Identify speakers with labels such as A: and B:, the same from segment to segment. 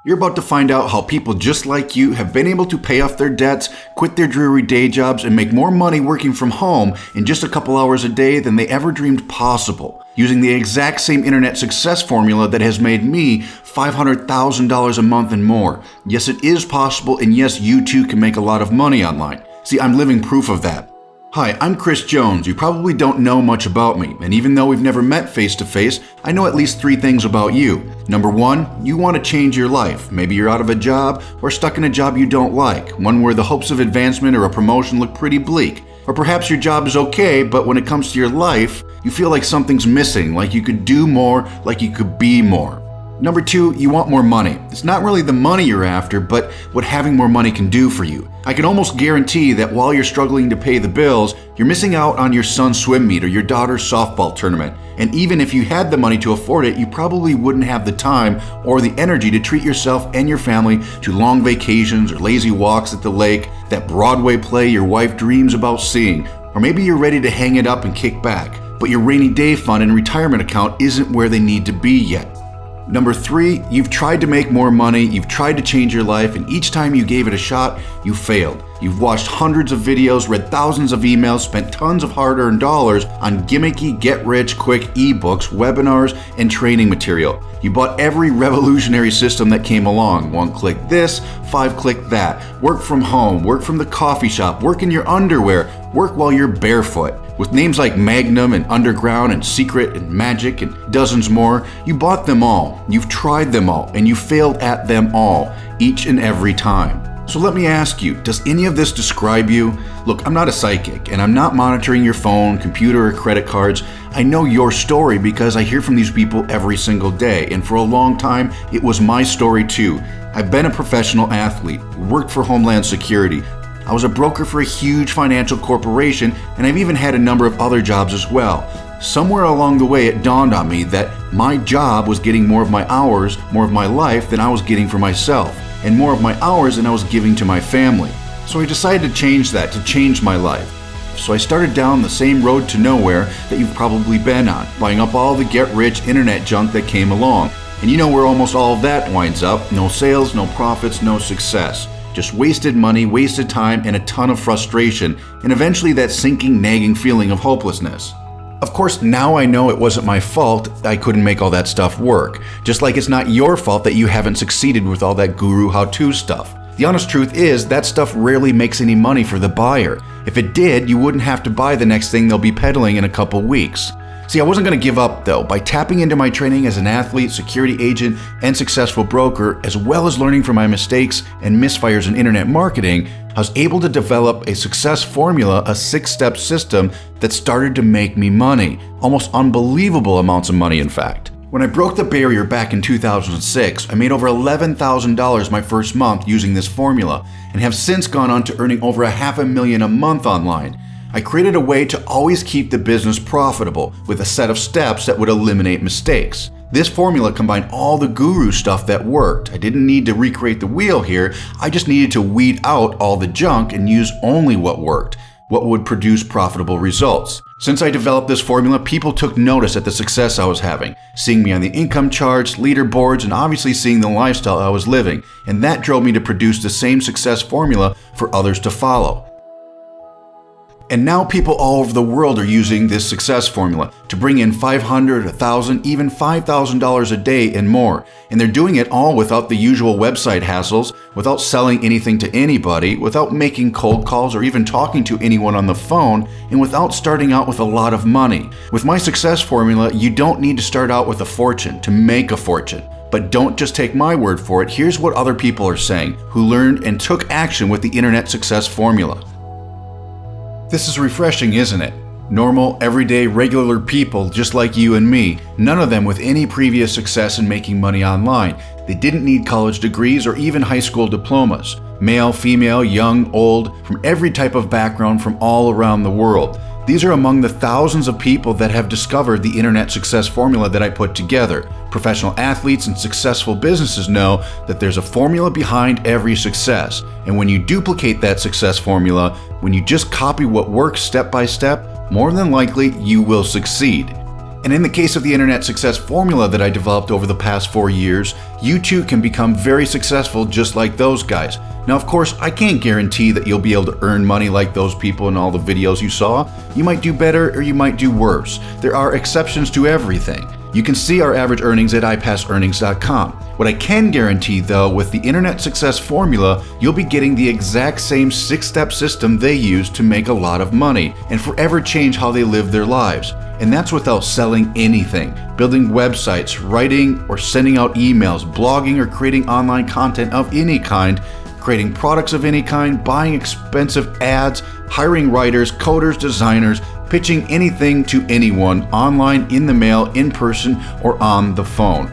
A: You're about to find out how people just like you have been able to pay off their debts, quit their dreary day jobs, and make more money working from home in just a couple hours a day than they ever dreamed possible, using the exact same internet success formula that has made me $500,000 a month and more. Yes, it is possible, and yes, you too can make a lot of money online. See, I'm living proof of that. Hi, I'm Chris Jones. You probably don't know much about me, and even though we've never met face to face, I know at least 3 things about you. Number 1, you want to change your life. Maybe you're out of a job or stuck in a job you don't like, one where the hopes of advancement or a promotion look pretty bleak. Or perhaps your job is okay, but when it comes to your life, you feel like something's missing, like you could do more, like you could be more. Number 2, you want more money. It's not really the money you're after, but what having more money can do for you. I can almost guarantee that while you're struggling to pay the bills, you're missing out on your son's swim meet or your daughter's softball tournament. And even if you had the money to afford it, you probably wouldn't have the time or the energy to treat yourself and your family to long vacations or lazy walks at the lake, that Broadway play your wife dreams about seeing. Or maybe you're ready to hang it up and kick back, but your rainy day fund and retirement account isn't where they need to be yet. Number 3, you've tried to make more money, you've tried to change your life, and each time you gave it a shot, you failed. You've watched hundreds of videos, read thousands of emails, spent tons of hard-earned dollars on gimmicky, get-rich-quick ebooks, webinars, and training material. You bought every revolutionary system that came along. 1-click this, 5-click that. Work from home, work from the coffee shop, work in your underwear, work while you're barefoot. With names like Magnum and Underground and Secret and Magic and dozens more, you bought them all. You've tried them all, and you failed at them all, each and every time. So let me ask you, does any of this describe you? Look, I'm not a psychic, and I'm not monitoring your phone, computer, or credit cards. I know your story because I hear from these people every single day, and for a long time, it was my story too. I've been a professional athlete, worked for Homeland Security. I was a broker for a huge financial corporation, and I've even had a number of other jobs as well. Somewhere along the way, it dawned on me that my job was getting more of my hours, more of my life than I was getting for myself, and more of my hours than I was giving to my family. So I decided to change that, to change my life. So I started down the same road to nowhere that you've probably been on, buying up all the get-rich internet junk that came along. And you know where almost all of that winds up. No sales, no profits, no success. Just wasted money, wasted time, and a ton of frustration, and eventually that sinking, nagging feeling of hopelessness. Of course, now I know it wasn't my fault I couldn't make all that stuff work. Just like it's not your fault that you haven't succeeded with all that guru how-to stuff. The honest truth is, that stuff rarely makes any money for the buyer. If it did, you wouldn't have to buy the next thing they'll be peddling in a couple weeks. See, I wasn't going to give up though. By tapping into my training as an athlete, security agent, and successful broker, as well as learning from my mistakes and misfires in internet marketing, I was able to develop a success formula, a 6-step system that started to make me money. Almost unbelievable amounts of money, in fact. When I broke the barrier back in 2006, I made over $11,000 my first month using this formula, and have since gone on to earning over $500,000 a month online. I created a way to always keep the business profitable with a set of steps that would eliminate mistakes. This formula combined all the guru stuff that worked. I didn't need to recreate the wheel here, I just needed to weed out all the junk and use only what worked, what would produce profitable results. Since I developed this formula, people took notice at the success I was having, seeing me on the income charts, leaderboards, and obviously seeing the lifestyle I was living, and that drove me to produce the same success formula for others to follow. And now people all over the world are using this success formula to bring in $500, $1,000, even $5,000 a day and more. And they're doing it all without the usual website hassles, without selling anything to anybody, without making cold calls or even talking to anyone on the phone, and without starting out with a lot of money. With my success formula, you don't need to start out with a fortune to make a fortune. But don't just take my word for it. Here's what other people are saying who learned and took action with the internet success formula. This is refreshing, isn't it? Normal, everyday, regular people just like you and me, none of them with any previous success in making money online. They didn't need college degrees or even high school diplomas. Male, female, young, old, from every type of background from all around the world. These are among the thousands of people that have discovered the internet success formula that I put together. Professional athletes and successful businesses know that there's a formula behind every success. And when you duplicate that success formula, when you just copy what works step by step, more than likely you will succeed. And in the case of the internet success formula that I developed over the past 4 years, you too can become very successful just like those guys. Now, of course, I can't guarantee that you'll be able to earn money like those people in all the videos you saw. You might do better or you might do worse. There are exceptions to everything. You can see our average earnings at iPASearnings.com. What I can guarantee though, with the internet success formula, you'll be getting the exact same 6-step system they use to make a lot of money and forever change how they live their lives. And that's without selling anything, building websites, writing or sending out emails, blogging or creating online content of any kind, creating products of any kind, buying expensive ads, hiring writers, coders, designers, pitching anything to anyone, online, in the mail, in person, or on the phone.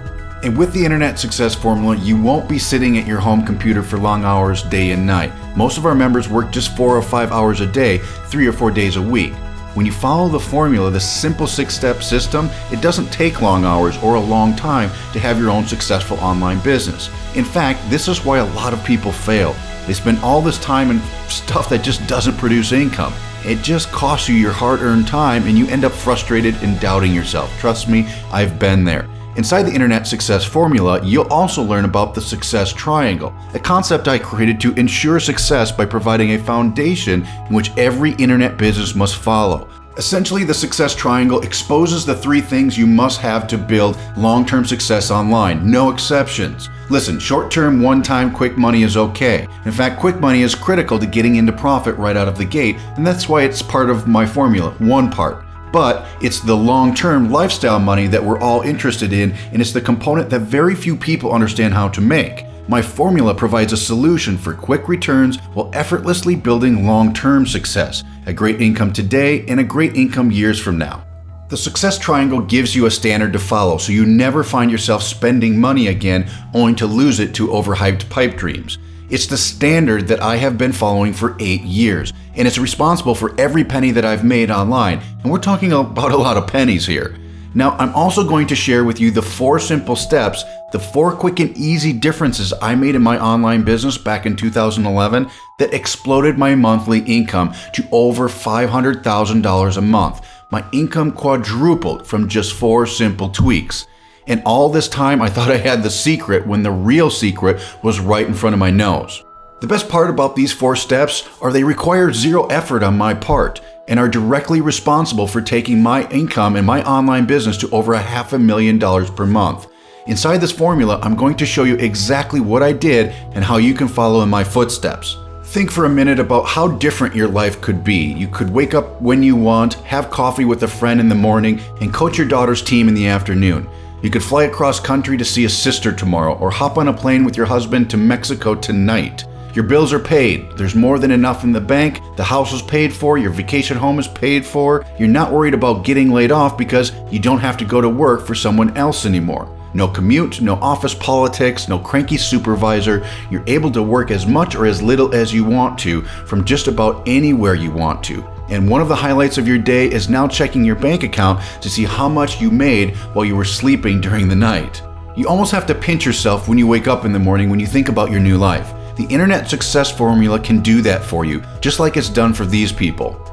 A: And with the internet success formula, you won't be sitting at your home computer for long hours day and night. Most of our members work just 4 or 5 hours a day, 3 or 4 days a week. When you follow the formula, the simple 6-step system, it doesn't take long hours or a long time to have your own successful online business. In fact, this is why a lot of people fail. They spend all this time in stuff that just doesn't produce income. It just costs you your hard-earned time and you end up frustrated and doubting yourself. Trust me, I've been there. Inside the internet success formula, you'll also learn about the success triangle, a concept I created to ensure success by providing a foundation in which every internet business must follow. Essentially, the success triangle exposes the 3 things you must have to build long-term success online, no exceptions. Listen, short-term, one-time quick money is okay. In fact, quick money is critical to getting into profit right out of the gate, and that's why it's part of my formula, one part. But it's the long-term lifestyle money that we're all interested in, and it's the component that very few people understand how to make. My formula provides a solution for quick returns while effortlessly building long-term success, a great income today and a great income years from now. The success triangle gives you a standard to follow so you never find yourself spending money again only to lose it to overhyped pipe dreams. It's the standard that I have been following for 8 years, and it's responsible for every penny that I've made online, and we're talking about a lot of pennies here. Now, I'm also going to share with you the 4 simple steps, the 4 quick and easy differences I made in my online business back in 2011 that exploded my monthly income to over $500,000 a month. My income quadrupled from just 4 simple tweaks. And all this time, I thought I had the secret when the real secret was right in front of my nose. The best part about these 4 steps are they require 0 effort on my part and are directly responsible for taking my income and my online business to over $500,000 per month. Inside this formula, I'm going to show you exactly what I did and how you can follow in my footsteps. Think for a minute about how different your life could be. You could wake up when you want, have coffee with a friend in the morning, and coach your daughter's team in the afternoon. You could fly across country to see a sister tomorrow, or hop on a plane with your husband to Mexico tonight. Your bills are paid, there's more than enough in the bank, the house is paid for, your vacation home is paid for, you're not worried about getting laid off because you don't have to go to work for someone else anymore. No commute, no office politics, no cranky supervisor. You're able to work as much or as little as you want to from just about anywhere you want to. And one of the highlights of your day is now checking your bank account to see how much you made while you were sleeping during the night. You almost have to pinch yourself when you wake up in the morning when you think about your new life. The internet success formula can do that for you, just like it's done for these people.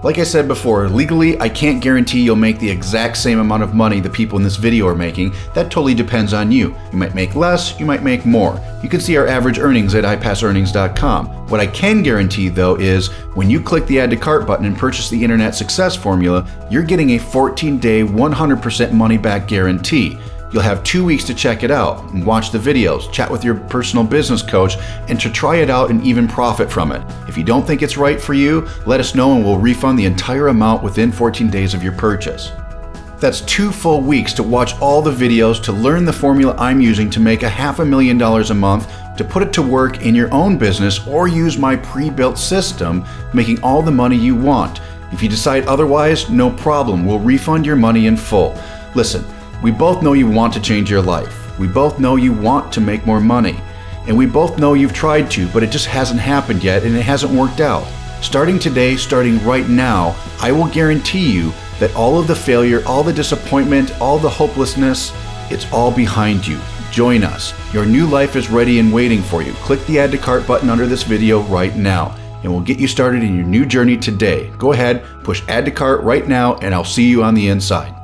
A: Like I said before, legally, I can't guarantee you'll make the exact same amount of money the people in this video are making. That totally depends on you. You might make less, you might make more. You can see our average earnings at iPASearnings.com. What I can guarantee though is when you click the add to cart button and purchase the internet success formula, you're getting a 14-day, 100% money back guarantee. You'll have 2 weeks to check it out and watch the videos, chat with your personal business coach, and to try it out and even profit from it. If you don't think it's right for you, let us know and we'll refund the entire amount within 14 days of your purchase. That's 2 full weeks to watch all the videos, to learn the formula I'm using to make $500,000 a month, to put it to work in your own business, or use my pre-built system, making all the money you want. If you decide otherwise, no problem, we'll refund your money in full. Listen, we both know you want to change your life. We both know you want to make more money. And we both know you've tried to, but it just hasn't happened yet and it hasn't worked out. Starting today, starting right now, I will guarantee you that all of the failure, all the disappointment, all the hopelessness, it's all behind you. Join us. Your new life is ready and waiting for you. Click the add to cart button under this video right now. and we'll get you started in your new journey today. Go ahead, push add to cart right now, and I'll see you on the inside.